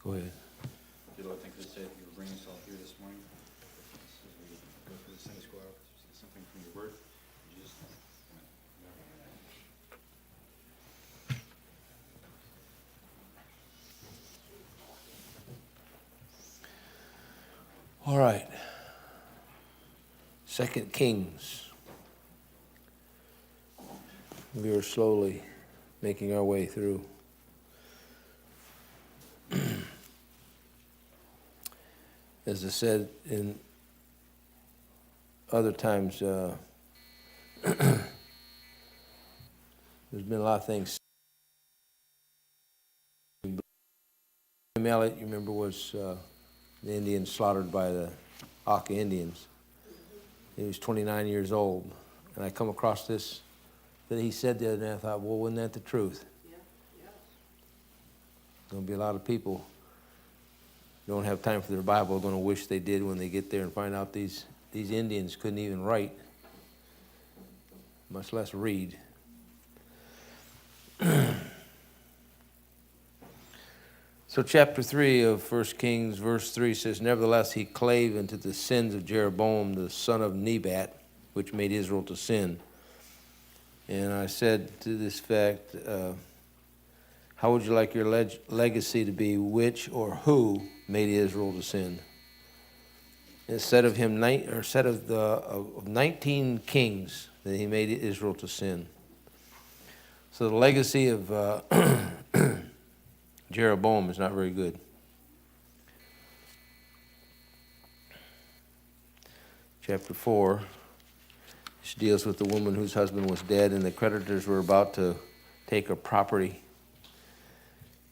Go ahead. Dear Lord, thank you for you for bringing us all here this morning. As we go through the Sunday school hour, something from your word. In Jesus' name. All right. 2 Kings. We are slowly making our way through. As I said in other times, there's been a lot of things. Mallet, you remember, was the Indian slaughtered by the Aka Indians. He was 29 years old. And I come across this that he said the other day, and I thought, well, wasn't that the truth? Yeah. There'll be a lot of people who don't have time for their Bible, going to wish they did when they get there and find out these Indians couldn't even write, much less read. So chapter 3 of 1 Kings, verse 3 says, Nevertheless he clave unto the sins of Jeroboam, the son of Nebat, which made Israel to sin. And I said to this fact, how would you like your legacy to be? Which or who made Israel to sin? It said of him, of 19 kings that he made Israel to sin. So the legacy of Jeroboam is not very good. Chapter 4, which deals with the woman whose husband was dead and the creditors were about to take her property.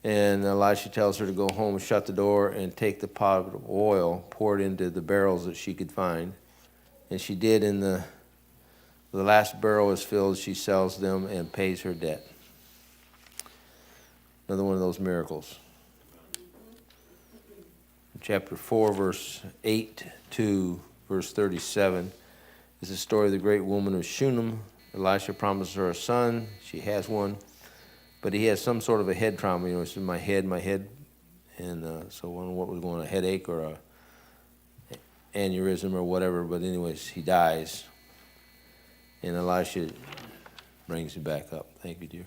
And Elisha tells her to go home, shut the door, and take the pot of oil, pour it into the barrels that she could find. And she did, and the last barrel is filled. She sells them and pays her debt. Another one of those miracles. Chapter 4, verse 8 to verse 37 is the story of the great woman of Shunem. Elisha promises her a son. She has one. But he has some sort of a head trauma. It's in my head. And so I don't know what was going on, a headache or a aneurysm or whatever. But anyways, he dies. And Elisha brings him back up. Thank you, dear.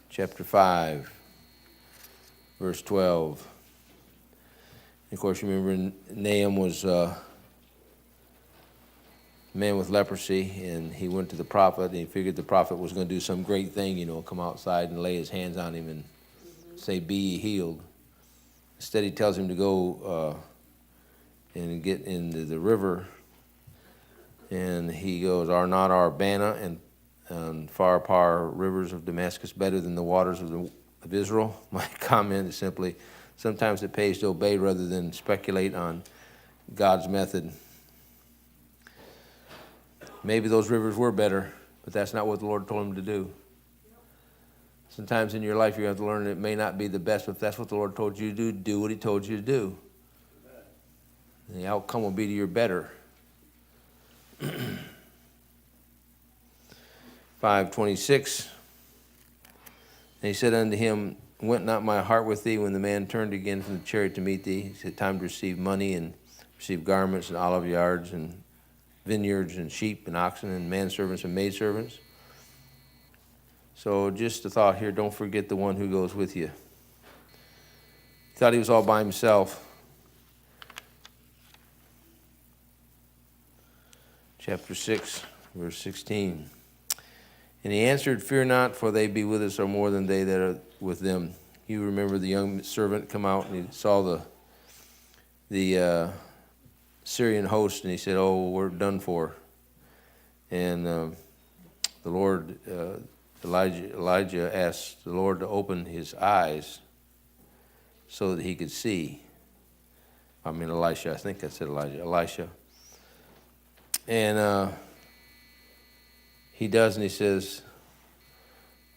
Chapter 5, verse 12. And of course, you remember Nahum was a man with leprosy, and he went to the prophet, and he figured the prophet was going to do some great thing, come outside and lay his hands on him and say, be ye healed. Instead, he tells him to go and get into the river. And he goes, are not our Abana and Pharpar rivers of Damascus better than the waters of Israel? My comment is simply, sometimes it pays to obey rather than speculate on God's method. Maybe those rivers were better, but that's not what the Lord told him to do. Sometimes in your life you have to learn it may not be the best, but if that's what the Lord told you to do what he told you to do. And the outcome will be to your better. 5:26. And he said unto him, went not my heart with thee when the man turned again from the chariot to meet thee? He said, time to receive money and receive garments and olive yards and vineyards and sheep and oxen and manservants and maidservants. So just a thought here, don't forget the one who goes with you. He thought he was all by himself. Chapter 6, verse 16. And he answered, fear not, for they be with us are more than they that are with them. You remember the young servant come out and he saw the Syrian host, and he said, oh, we're done for. And the Lord, Elijah asked the Lord to open his eyes so that he could see. Elisha, I think I said Elisha. And he does, and he says,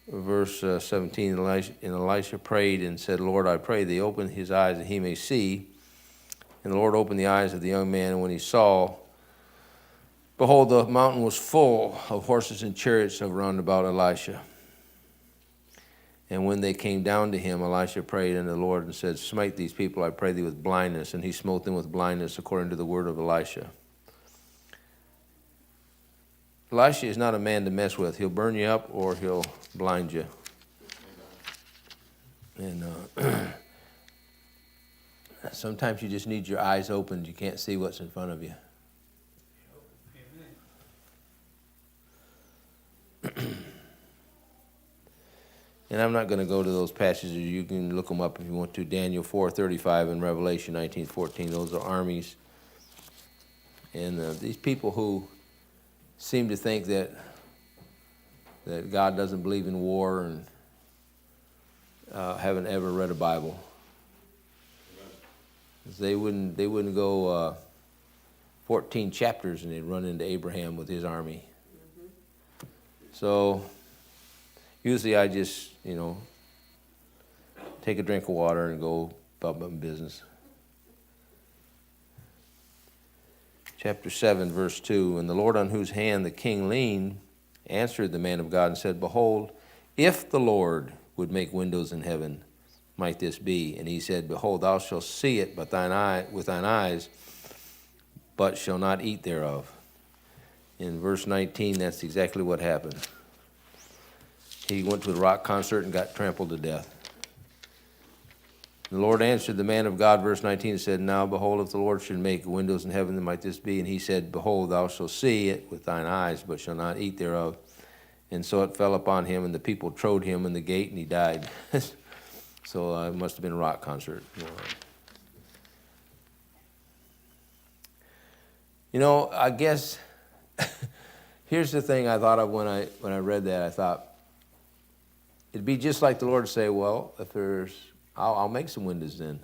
verse 17, and Elisha prayed and said, Lord, I pray thee, open his eyes that he may see. And the Lord opened the eyes of the young man, and when he saw, Behold, the mountain was full of horses and chariots around about Elisha. And when they came down to him, Elisha prayed unto the Lord and said, Smite these people, I pray thee, with blindness. And he smote them with blindness according to the word of Elisha. Elisha is not a man to mess with. He'll burn you up or he'll blind you. And sometimes you just need your eyes opened. You can't see what's in front of you. And I'm not going to go to those passages. You can look them up if you want to. Daniel 4:35 and Revelation 19:14. Those are armies. And these people who seem to think that God doesn't believe in war and haven't ever read a Bible. They wouldn't go 14 chapters and they'd run into Abraham with his army. So usually I just, take a drink of water and go about my business. Chapter 7, verse 2, And the Lord on whose hand the king leaned answered the man of God and said, Behold, if the Lord would make windows in heaven, might this be? And he said, Behold, thou shalt see it with thine eyes, but shall not eat thereof. In verse 19, that's exactly what happened. He went to a rock concert and got trampled to death. The Lord answered the man of God, verse 19, and said, Now, behold, if the Lord should make windows in heaven, then might this be? And he said, Behold, thou shalt see it with thine eyes, but shall not eat thereof. And so it fell upon him, and the people trode him in the gate, and he died. So it must have been a rock concert. I guess, here's the thing I thought of when I read that. I thought, it'd be just like the Lord to say, well, if I'll make some windows then.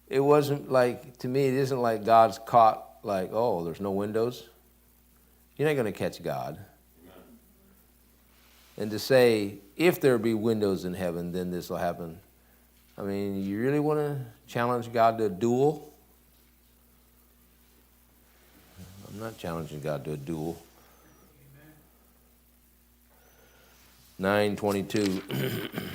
It wasn't like, to me, it isn't like God's caught like, oh, there's no windows. You're not going to catch God. Amen. And to say, if there be windows in heaven, then this will happen. I mean, you really want to challenge God to a duel? I'm not challenging God to a duel. 9:22.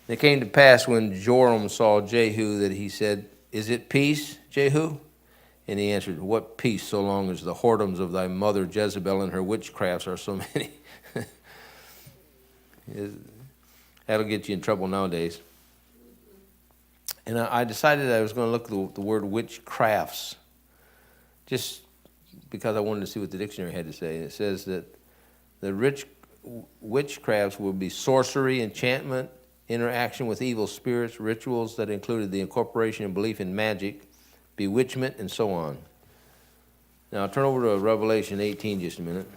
It came to pass when Joram saw Jehu that he said, Is it peace, Jehu? And he answered, What peace, so long as the whoredoms of thy mother Jezebel and her witchcrafts are so many? That'll get you in trouble nowadays. And I decided I was going to look at the word witchcrafts, just because I wanted to see what the dictionary had to say. And it says that the witchcrafts would be sorcery, enchantment, interaction with evil spirits, rituals that included the incorporation and belief in magic, bewitchment, and so on. Now turn over to Revelation 18 just a minute.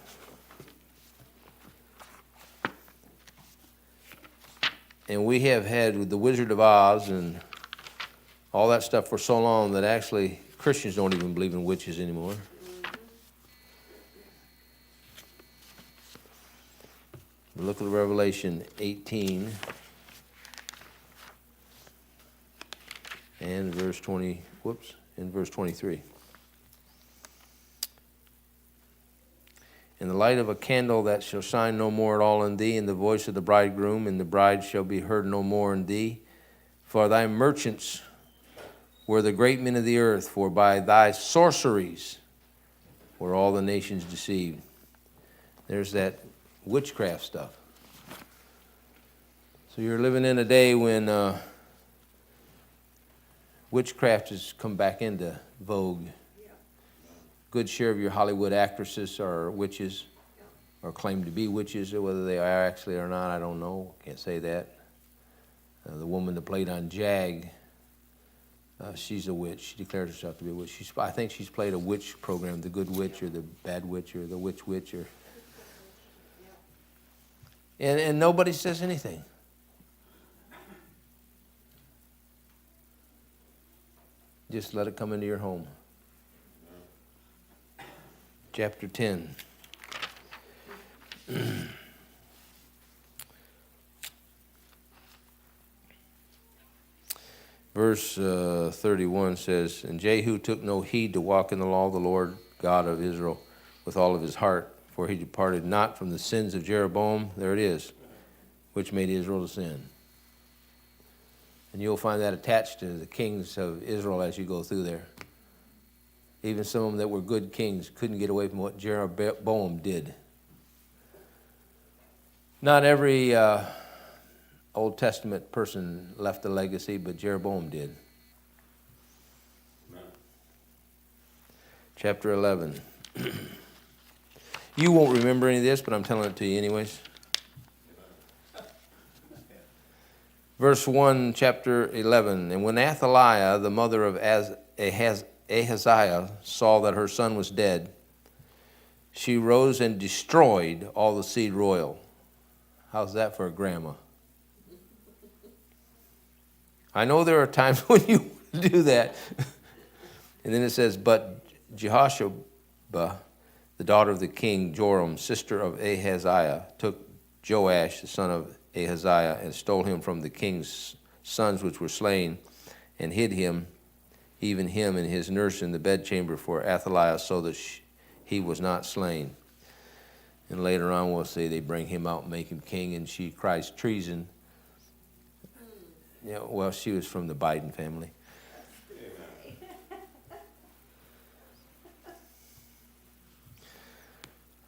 And we have had with the Wizard of Oz and all that stuff for so long that actually Christians don't even believe in witches anymore. Look at Revelation 18 and verse 23. And the light of a candle that shall shine no more at all in thee, and the voice of the bridegroom, and the bride shall be heard no more in thee. For thy merchants were the great men of the earth, for by thy sorceries were all the nations deceived. There's that witchcraft stuff. So you're living in a day when witchcraft has come back into vogue. Good share of your Hollywood actresses are witches, or claim to be witches, or whether they are actually or not, I don't know. Can't say that. The woman that played on Jag, she's a witch. She declares herself to be a witch. I think she's played a witch program, The Good Witch or The Bad Witch or The Witch Witch. And nobody says anything. Just let it come into your home. Chapter 10. Verse 31 says, And Jehu took no heed to walk in the law of the Lord God of Israel with all of his heart, for he departed not from the sins of Jeroboam, there it is, which made Israel to sin. And you'll find that attached to the kings of Israel as you go through there. Even some of them that were good kings couldn't get away from what Jeroboam did. Not every Old Testament person left a legacy, but Jeroboam did. Chapter 11. You won't remember any of this, but I'm telling it to you anyways. Verse 1, chapter 11. And when Athaliah, the mother of Ahaziah, saw that her son was dead, she rose and destroyed all the seed royal. How's that for a grandma? I know there are times when you do that. And then it says, but Jehosheba, the daughter of the king Joram, sister of Ahaziah, took Joash, the son of Ahaziah, and stole him from the king's sons which were slain, and hid him, even him and his nurse, in the bedchamber for Athaliah, so that he was not slain. And later on we'll say they bring him out and make him king, and she cries treason. Yeah, well, she was from the Biden family.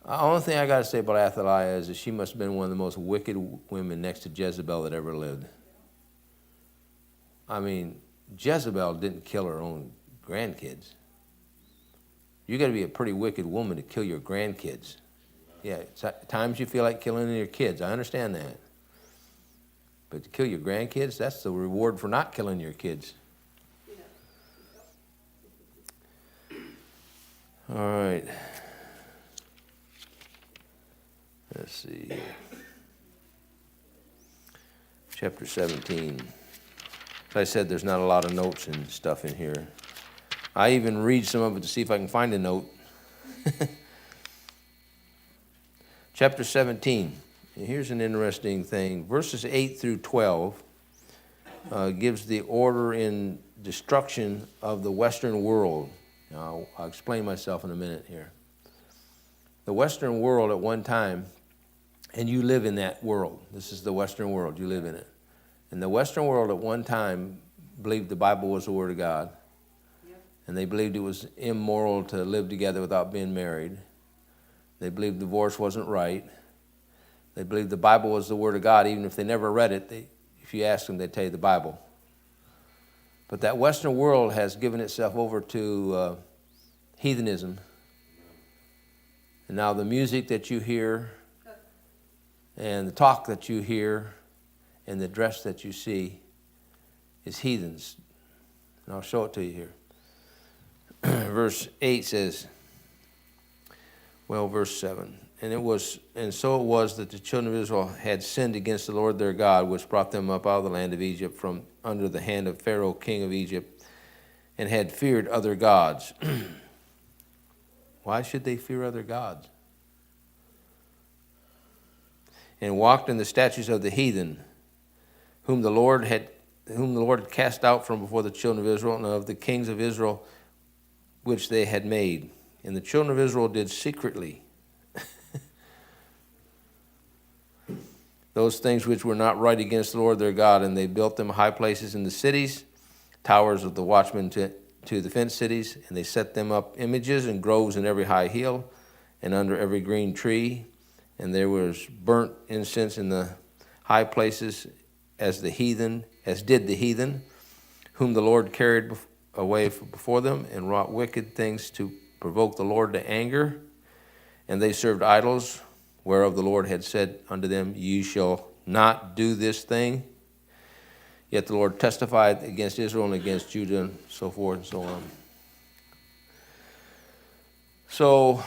The only thing I got to say about Athaliah is that she must have been one of the most wicked women next to Jezebel that ever lived. I mean, Jezebel didn't kill her own grandkids. You got to be a pretty wicked woman to kill your grandkids. Yeah, at times you feel like killing your kids. I understand that. But to kill your grandkids, that's the reward for not killing your kids. All right. Let's see. Chapter 17. As I said, there's not a lot of notes and stuff in here. I even read some of it to see if I can find a note. Chapter 17. And here's an interesting thing. Verses 8 through 12 gives the order in destruction of the Western world. Now, I'll explain myself in a minute here. The Western world at one time, and you live in that world. This is the Western world. You live in it. And the Western world at one time believed the Bible was the Word of God. Yep. And they believed it was immoral to live together without being married. They believed divorce wasn't right. They believed the Bible was the Word of God. Even if they never read it, if you ask them, they'd tell you the Bible. But that Western world has given itself over to heathenism. And now the music that you hear and the talk that you hear and the dress that you see is heathens. And I'll show it to you here. Verse 8 says, verse 7. And so it was that the children of Israel had sinned against the Lord their God, which brought them up out of the land of Egypt from under the hand of Pharaoh, king of Egypt, and had feared other gods. Why should they fear other gods? And walked in the statutes of the heathen, whom the Lord had cast out from before the children of Israel, and of the kings of Israel, which they had made. And the children of Israel did secretly those things which were not right against the Lord their God, and they built them high places in the cities, towers of the watchmen to the fenced cities, and they set them up images and groves in every high hill and under every green tree. And there was burnt incense in the high places as did the heathen, whom the Lord carried away before them, and wrought wicked things to provoke the Lord to anger. And they served idols, whereof the Lord had said unto them, Ye shall not do this thing. Yet the Lord testified against Israel and against Judah, and so forth and so on. So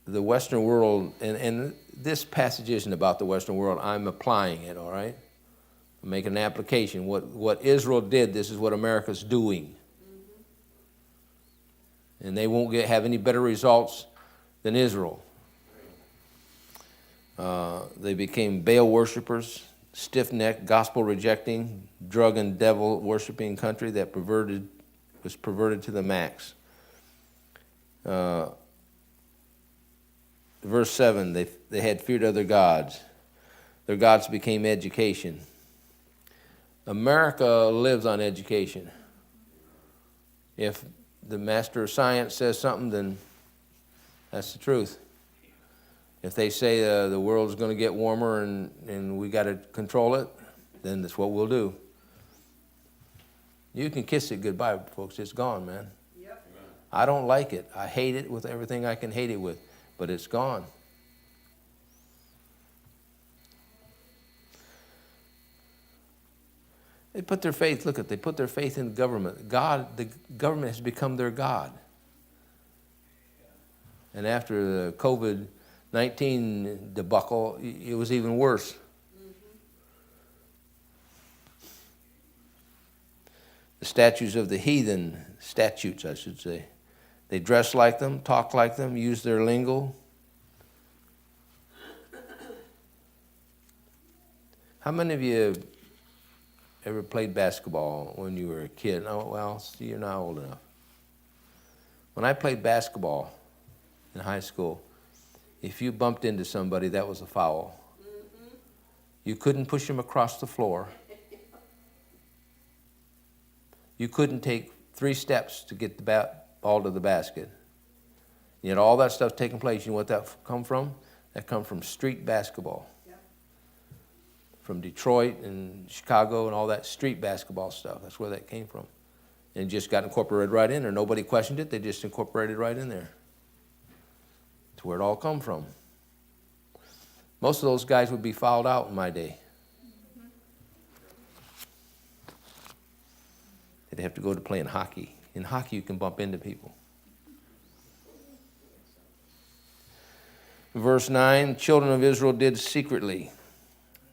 the Western world, and this passage isn't about the Western world. I'm applying it, all right? I'm making an application. What Israel did, this is what America's doing. Mm-hmm. And they won't have any better results than Israel. They became Baal worshipers, stiff-necked, gospel-rejecting, drug and devil-worshiping country that was perverted to the max. Verse 7, they had feared other gods. Their gods became education. America lives on education. If the master of science says something, then that's the truth. If they say the world's going to get warmer and we got to control it, then that's what we'll do. You can kiss it goodbye, folks. It's gone, man. Yep. I don't like it. I hate it with everything I can hate it with, but it's gone. They put their faith, they put their faith in government. God, the government has become their God. And after the COVID-19 debacle, it was even worse. The statutes of the heathen, statutes I should say, they dress like them, talk like them, use their lingo. How many of you ever played basketball when you were a kid? Oh, well, see, you're not old enough. When I played basketball in high school, if you bumped into somebody, that was a foul. Mm-hmm. You couldn't push them across the floor. You couldn't take 3 steps to get the ball to the basket. Yet all that stuff taking place, you know what that come from? That come from street basketball. From Detroit and Chicago and all that street basketball stuff. That's where that came from. And just got incorporated right in there. Nobody questioned it. They just incorporated right in there. That's where it all come from. Most of those guys would be fouled out in my day. They'd have to go to playing hockey. In hockey, you can bump into people. Verse 9, children of Israel did secretly.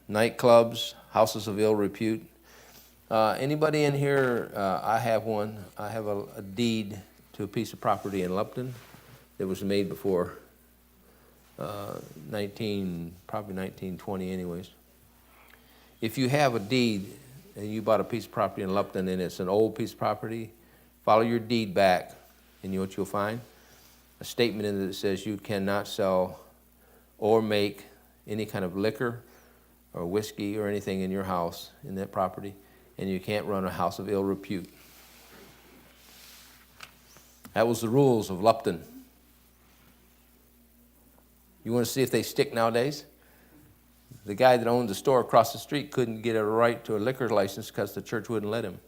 Nightclubs, houses of ill repute. Anybody in here, I have one. I have a deed to a piece of property in Lupton that was made before probably 1920 anyways. If you have a deed and you bought a piece of property in Lupton and it's an old piece of property, follow your deed back and you know what you'll find? A statement in it that says you cannot sell or make any kind of liquor or whiskey or anything in your house, in that property, and you can't run a house of ill repute. That was the rules of Lupton. You want to see if they stick nowadays? The guy that owned the store across the street couldn't get a right to a liquor license because the church wouldn't let him.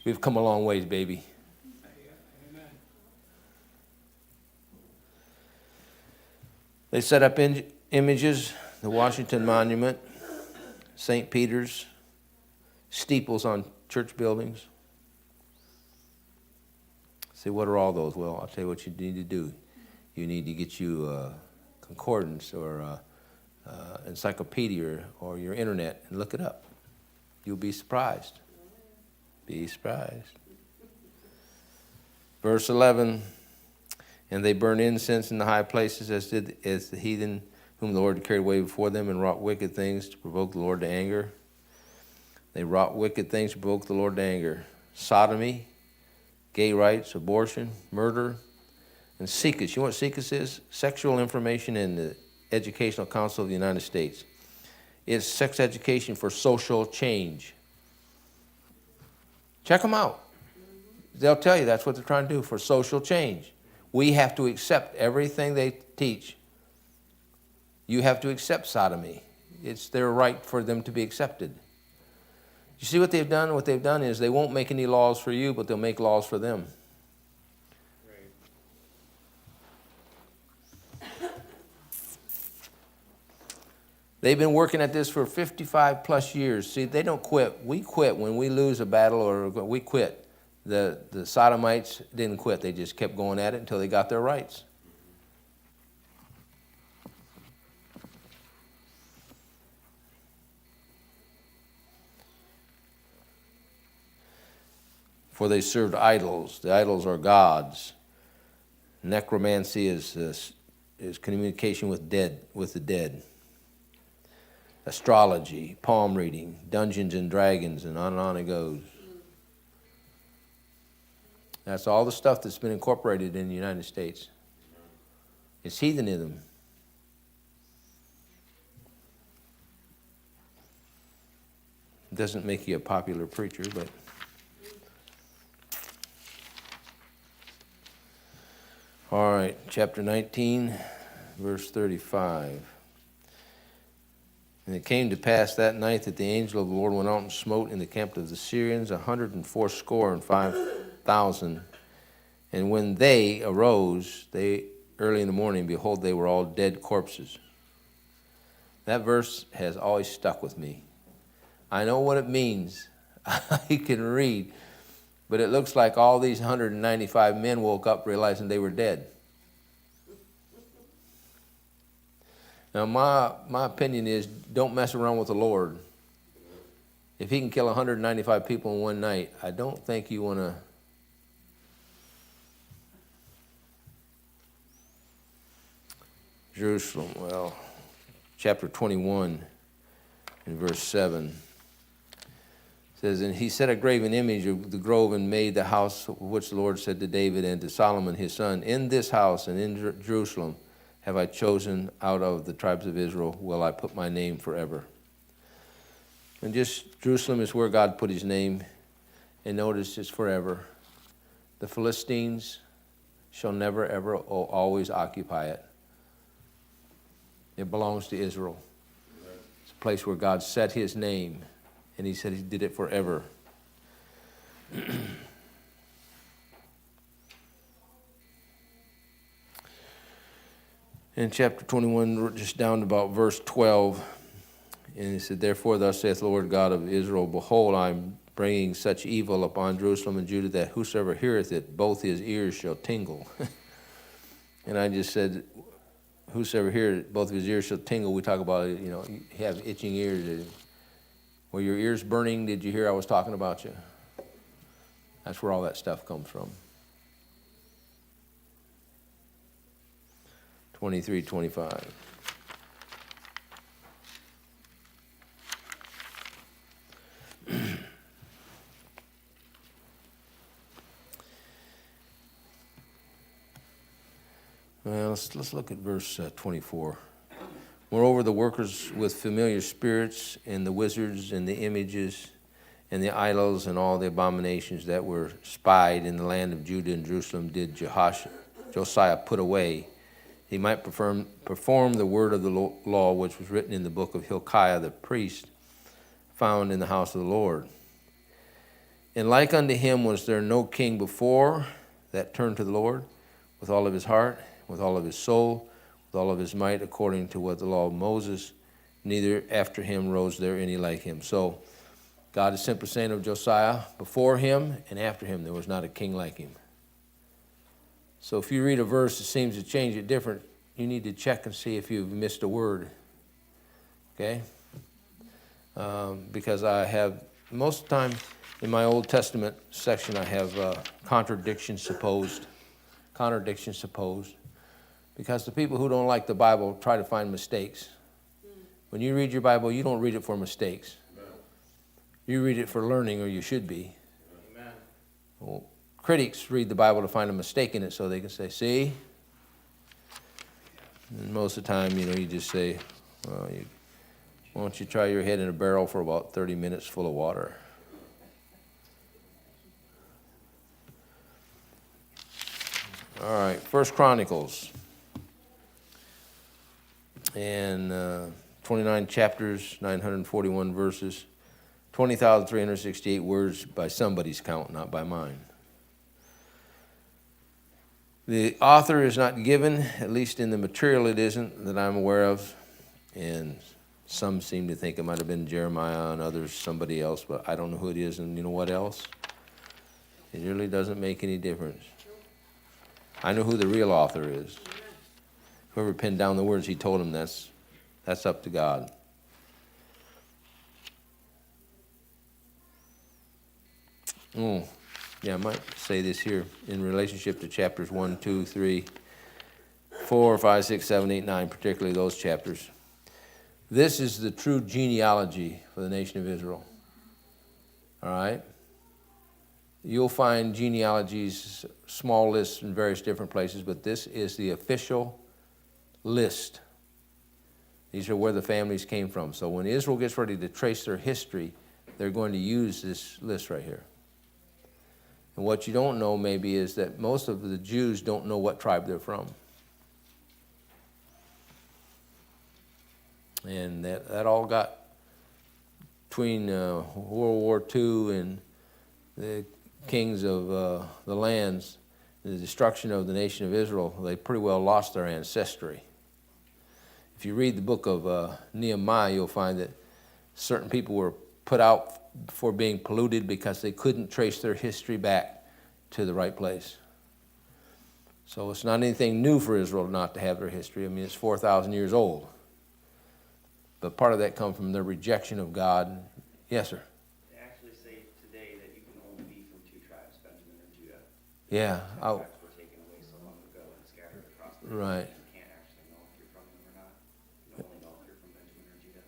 We've come a long ways, baby. They set up images, the Washington Monument, St. Peter's, steeples on church buildings. Say, what are all those? Well, I'll tell you what you need to do. You need to get you a concordance or encyclopedia or your internet and look it up. You'll be surprised. Be surprised. Verse 11, and they burned incense in the high places as the heathen whom the Lord carried away before them, and wrought wicked things to provoke the Lord to anger. They wrought wicked things to provoke the Lord to anger. Sodomy, gay rights, abortion, murder, and SECUS. You know what SECUS is? Sexual Information in the Educational Council of the United States. It's sex education for social change. Check them out. They'll tell you that's what they're trying to do for social change. We have to accept everything they teach. You have to accept sodomy. It's their right for them to be accepted. You see what they've done? What they've done is they won't make any laws for you, but they'll make laws for them. Right. They've been working at this for 55 plus years. See, they don't quit. We quit when we lose a battle or we quit. The Sodomites didn't quit. They just kept going at it until they got their rights. For they served idols. The idols are gods. Necromancy is communication with the dead. Astrology, palm reading, Dungeons and Dragons, and on it goes. That's all the stuff that's been incorporated in the United States. It's heathenism. It doesn't make you a popular preacher, but all right, chapter 19, verse 35. And it came to pass that night that the angel of the Lord went out and smote in the camp of the Syrians 180,500. And when they arose, early in the morning, behold, they were all dead corpses. That verse has always stuck with me. I know what it means. I can read. But it looks like all these 195 men woke up realizing they were dead. Now, my opinion is, don't mess around with the Lord. If he can kill 195 people in one night, I don't think you want to. Jerusalem, well, chapter 21 in verse 7. Says, and he set a graven image of the grove and made the house which the Lord said to David and to Solomon his son, in this house and in Jerusalem have I chosen out of the tribes of Israel, will I put my name forever. And just Jerusalem is where God put his name, and notice it's forever. The Philistines shall never, ever, always occupy it. It belongs to Israel. It's a place where God set his name. And he said he did it forever. In chapter 21, just down to about verse 12, and he said, therefore thus saith the Lord God of Israel, behold, I am bringing such evil upon Jerusalem and Judah that whosoever heareth it, both his ears shall tingle. And I just said, whosoever heareth it, both of his ears shall tingle. We talk about, you have itching ears. Were your ears burning? Did you hear I was talking about you? That's where all that stuff comes from. 23, 25. Well, let's look at verse 24. Moreover, the workers with familiar spirits and the wizards and the images and the idols and all the abominations that were spied in the land of Judah and Jerusalem did Josiah put away. He might perform the word of the law which was written in the book of Hilkiah the priest, found in the house of the Lord. And like unto him was there no king before that turned to the Lord with all of his heart, with all of his soul, with all of his might, according to what the law of Moses, neither after him rose there any like him. So God is simply saying of Josiah, before him and after him there was not a king like him. So if you read a verse that seems to change it different, you need to check and see if you've missed a word. Okay? Because I have, most of the time in my Old Testament section, I have contradictions supposed. Contradictions supposed. Because the people who don't like the Bible try to find mistakes. When you read your Bible, you don't read it for mistakes. You read it for learning, or you should be. Amen. Well, critics read the Bible to find a mistake in it so they can say, see? And most of the time, you just say, well, why don't you try your head in a barrel for about 30 minutes full of water? All right, 1 Chronicles. And 29 chapters, 941 verses, 20,368 words by somebody's count, not by mine. The author is not given, at least in the material it isn't, that I'm aware of. And some seem to think it might have been Jeremiah and others somebody else, but I don't know who it is. And you know what else? It really doesn't make any difference. I know who the real author is. Whoever penned down the words, he told him that's up to God. Oh, yeah, I might say this here in relationship to chapters 1, 2, 3, 4, 5, 6, 7, 8, 9, particularly those chapters. This is the true genealogy for the nation of Israel. All right? You'll find genealogies, small lists in various different places, but this is the official list. These are where the families came from. So when Israel gets ready to trace their history, they're going to use this list right here. And what you don't know maybe is that most of the Jews don't know what tribe they're from. And that all got between World War II and the kings of the lands, the destruction of the nation of Israel, they pretty well lost their ancestry. If you read the book of Nehemiah, you'll find that certain people were put out for being polluted because they couldn't trace their history back to the right place. So it's not anything new for Israel not to have their history. I mean, it's 4,000 years old. But part of that comes from their rejection of God. Yes, sir? They actually say today that you can only be from two tribes, Benjamin or Judah. Yeah. Two tribes were taken away so long ago and scattered across the nation. Right. You can't actually know if you're from them or not. You only know if you're from Benjamin or Judah.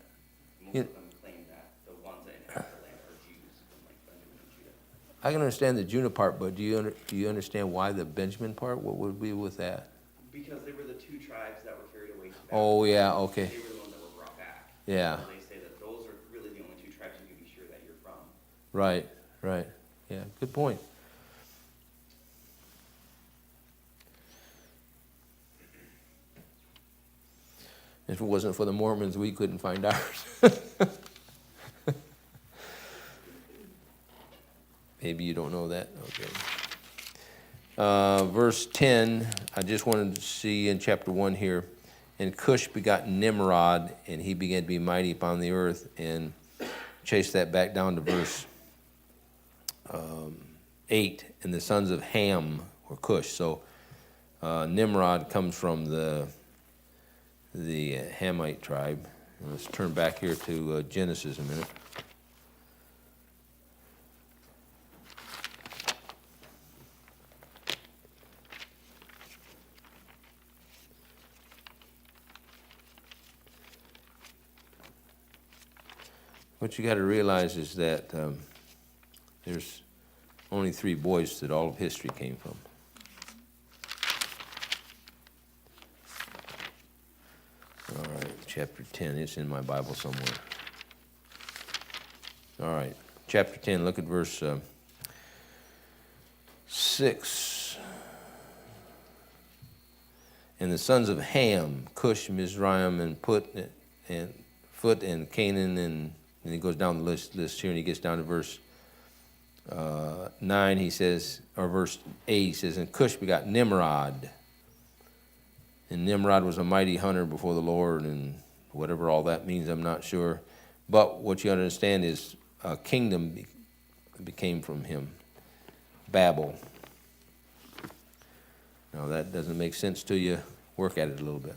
Most Yeah. of them claim that the ones that inhabit the land are Jews from like Benjamin and Judah. I can understand the Judah part, but do you understand why the Benjamin part? What would be with that? Because they were the two tribes that were carried away to Oh, Babylon. yeah, okay. They were the ones that were brought back. Yeah. So they say that those are really the only two tribes you can be sure that you're from. Right, right. Yeah, good point. If it wasn't for the Mormons, we couldn't find ours. Maybe you don't know that. Okay. Verse 10, I just wanted to see in chapter 1 here. And Cush begot Nimrod, and he began to be mighty upon the earth. And chase that back down to verse 8. And the sons of Ham were Cush. So Nimrod comes from the Hamite tribe. And let's turn back here to Genesis a minute. What you got to realize is that there's only 3 boys that all of history came from. All right, chapter 10. It's in my Bible somewhere. All right, chapter 10. Look at verse 6. And the sons of Ham, Cush, Mizraim, and Phut, and Canaan, and he goes down the list here, and he gets down to verse 9. He says, or verse 8. He says, and Cush begot Nimrod. And Nimrod was a mighty hunter before the Lord, and whatever all that means, I'm not sure. But what you understand is a kingdom became from him, Babel. Now that doesn't make sense to you. Work at it a little bit.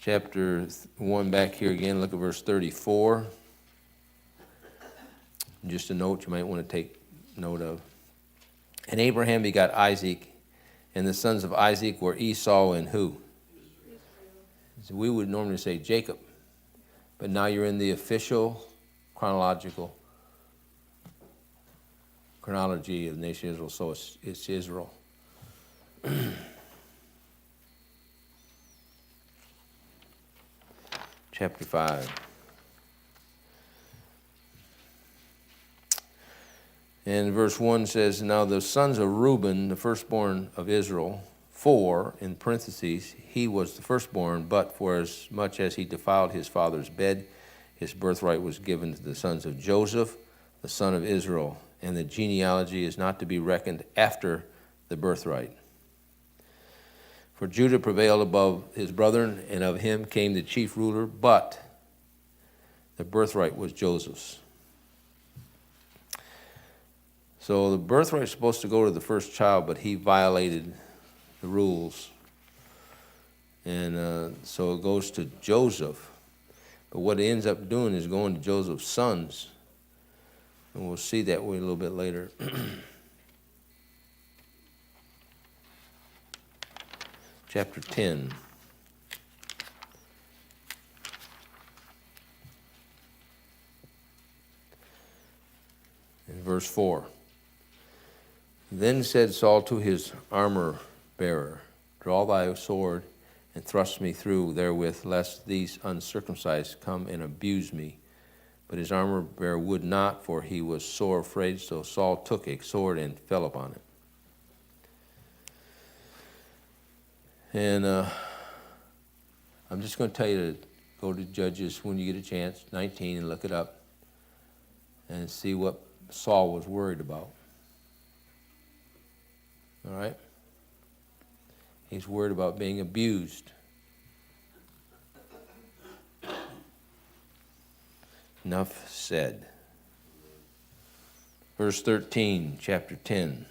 Chapter 1 back here again, look at verse 34. Just a note you might want to take note of. And Abraham begot Isaac, and the sons of Isaac were Esau and who? So we would normally say Jacob, but now you're in the official chronology of the nation of Israel, so it's Israel. Chapter 5. And verse 1 says, now the sons of Reuben, the firstborn of Israel, for, in parentheses, he was the firstborn, but for as much as he defiled his father's bed, his birthright was given to the sons of Joseph, the son of Israel, and the genealogy is not to be reckoned after the birthright. For Judah prevailed above his brethren, and of him came the chief ruler, but the birthright was Joseph's. So the birthright is supposed to go to the first child, but he violated the rules. And so it goes to Joseph. But what it ends up doing is going to Joseph's sons. And we'll see that way a little bit later. Chapter 10. verse 4. Then said Saul to his armor-bearer, draw thy sword and thrust me through therewith, lest these uncircumcised come and abuse me. But his armor-bearer would not, for he was sore afraid. So Saul took a sword and fell upon it. And I'm just going to tell you to go to Judges when you get a chance, 19, and look it up and see what Saul was worried about. All right? He's worried about being abused. Enough said. Verse 13, chapter 10.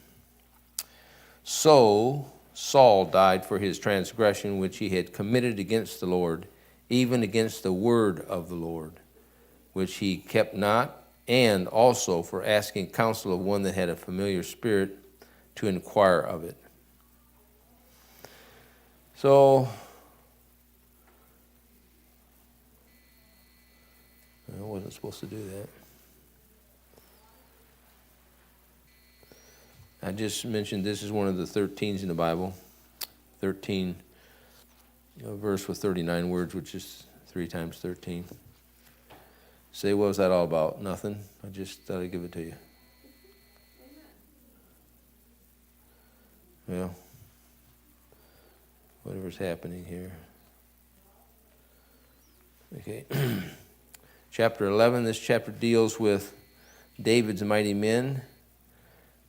So Saul died for his transgression which he had committed against the Lord, even against the word of the Lord, which he kept not, and also for asking counsel of one that had a familiar spirit to inquire of it. So, I wasn't supposed to do that. I just mentioned this is one of the 13s in the Bible. 13, a verse with 39 words, which is 3 times 13. Say, what was that all about? Nothing. I just thought I'd give it to you. Well, whatever's happening here. Okay. Chapter 11, this chapter deals with David's mighty men.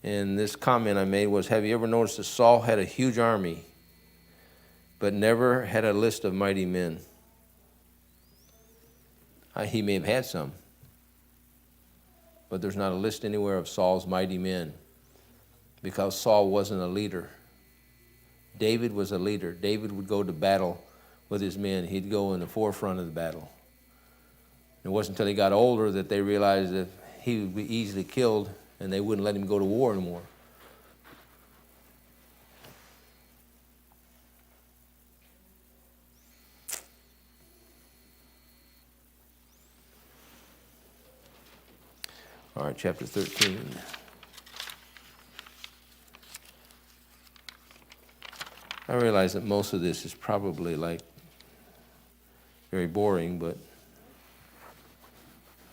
And this comment I made was, have you ever noticed that Saul had a huge army, but never had a list of mighty men? He may have had some, but there's not a list anywhere of Saul's mighty men, because Saul wasn't a leader. David was a leader. David would go to battle with his men. He'd go in the forefront of the battle. It wasn't until he got older that they realized that he would be easily killed and they wouldn't let him go to war anymore. All right, chapter 13. I realize that most of this is probably like very boring, but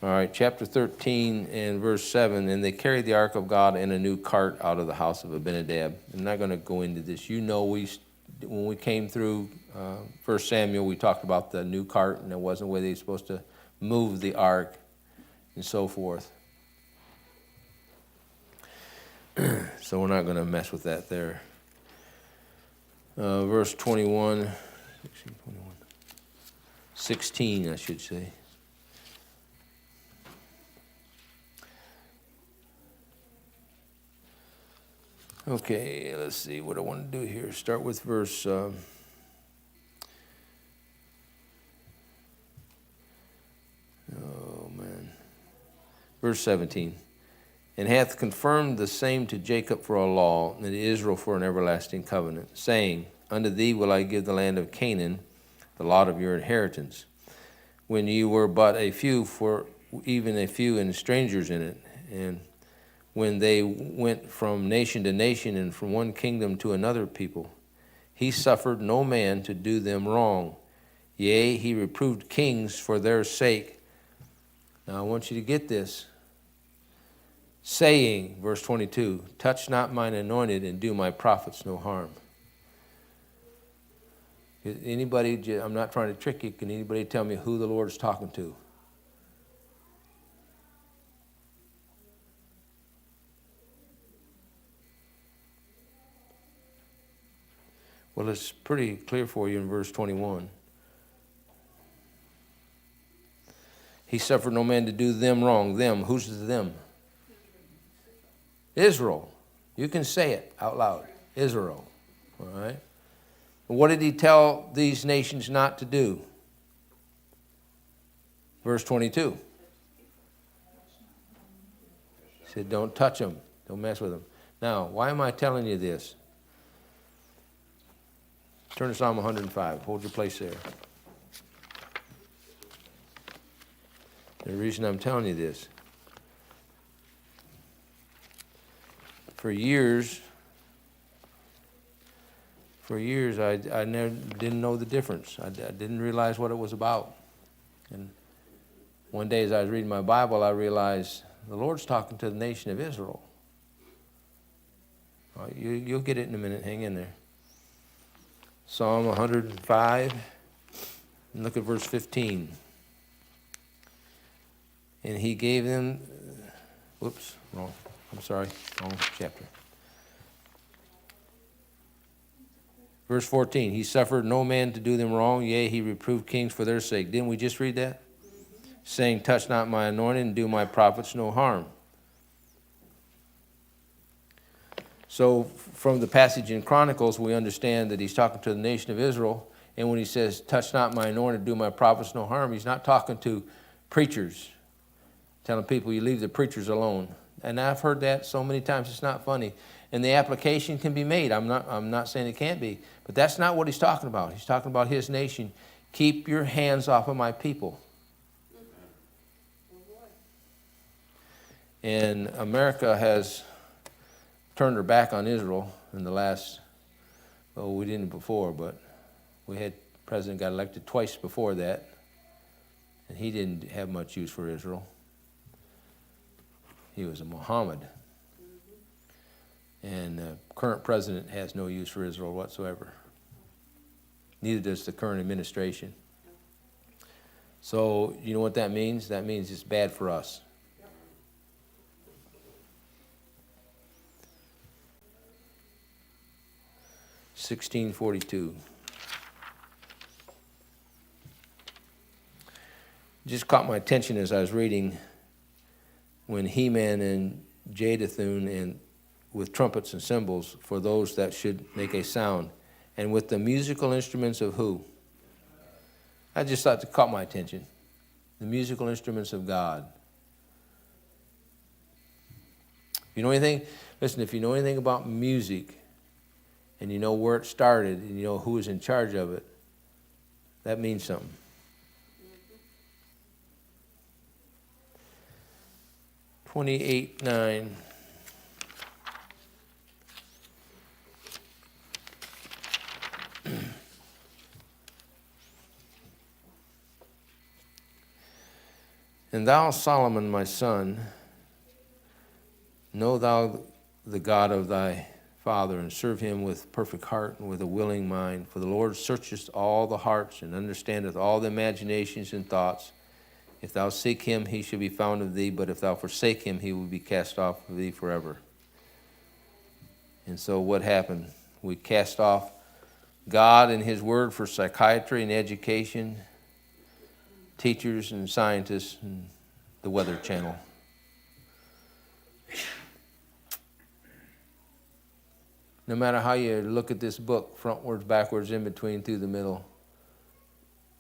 all right, chapter 13 and verse 7, and they carried the ark of God in a new cart out of the house of Abinadab. I'm not going to go into this. You know, when we came through 1 Samuel, we talked about the new cart, and it wasn't where they were supposed to move the ark and so forth. So we're not going to mess with that there. Verse 21, 16, I should say. Okay, let's see what I want to do here. Start with verse verse 17. And hath confirmed the same to Jacob for a law, and to Israel for an everlasting covenant, saying, unto thee will I give the land of Canaan, the lot of your inheritance, when ye were but a few, for even a few, and strangers in it. And when they went from nation to nation, and from one kingdom to another people, he suffered no man to do them wrong. Yea, he reproved kings for their sake. Now I want you to get this. Saying, verse 22, touch not mine anointed and do my prophets no harm. Anybody, I'm not trying to trick you, can anybody tell me who the Lord is talking to? Well, it's pretty clear for you in verse 21. He suffered no man to do them wrong. Them, who's the them? Israel. You can say it out loud. Israel. All right? What did he tell these nations not to do? Verse 22. He said, don't touch them. Don't mess with them. Now, why am I telling you this? Turn to Psalm 105. Hold your place there. The reason I'm telling you this. for years, I never didn't know the difference. I didn't realize what it was about. And one day as I was reading my Bible, I realized the Lord's talking to the nation of Israel. You'll get it in a minute. Hang in there. Psalm 105, and look at verse 15. And he gave them, wrong chapter. Verse 14, he suffered no man to do them wrong, yea, he reproved kings for their sake. Didn't we just read that? Saying, touch not my anointed and do my prophets no harm. So from the passage in Chronicles, we understand that he's talking to the nation of Israel. And when he says, touch not my anointed, do my prophets no harm, he's not talking to preachers, telling people you leave the preachers alone. And I've heard that so many times, it's not funny. And the application can be made. I'm not saying it can't be. But that's not what he's talking about. He's talking about his nation. Keep your hands off of my people. And America has turned her back on Israel in the last, we didn't before, but we had president got elected twice before that, and he didn't have much use for Israel. He was a Muhammad. And the current president has no use for Israel whatsoever. Neither does the current administration. So you know what that means? That means it's bad for us. (1642). Just caught my attention as I was reading when Heman and Jeduthun and with trumpets and cymbals for those that should make a sound, and with the musical instruments of who? I just thought it caught my attention. The musical instruments of God. You know anything? Listen, if you know anything about music, and you know where it started, and you know who is in charge of it, that means something. (28:9). And thou, Solomon, my son, know thou the God of thy father, and serve him with perfect heart and with a willing mind. For the Lord searcheth all the hearts, and understandeth all the imaginations and thoughts. If thou seek him, he shall be found of thee, but if thou forsake him, he will be cast off of thee forever. And so what happened? We cast off God and his word for psychiatry and education, teachers and scientists, and the Weather Channel. No matter how you look at this book, frontwards, backwards, in between, through the middle,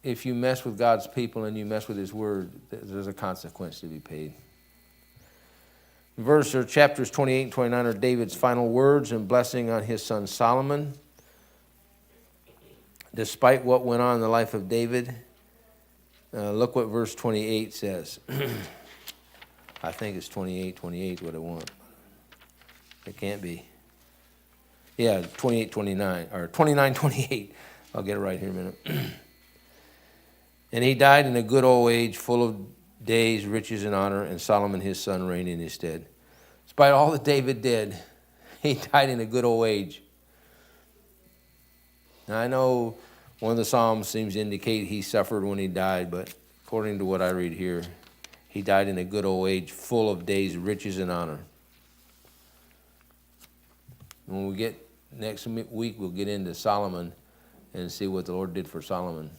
if you mess with God's people and you mess with his word, there's a consequence to be paid. Chapters 28 and 29 are David's final words and blessing on his son Solomon. Despite what went on in the life of David, look what verse 28 says. I think it's 28 what I want. It can't be. Yeah, 28:29, or 29:28. I'll get it right here in a minute. And he died in a good old age, full of days, riches, and honor, and Solomon his son reigned in his stead. Despite all that David did, he died in a good old age. Now, I know one of the Psalms seems to indicate he suffered when he died, but according to what I read here, he died in a good old age, full of days, riches, and honor. When we get next week, we'll get into Solomon and see what the Lord did for Solomon.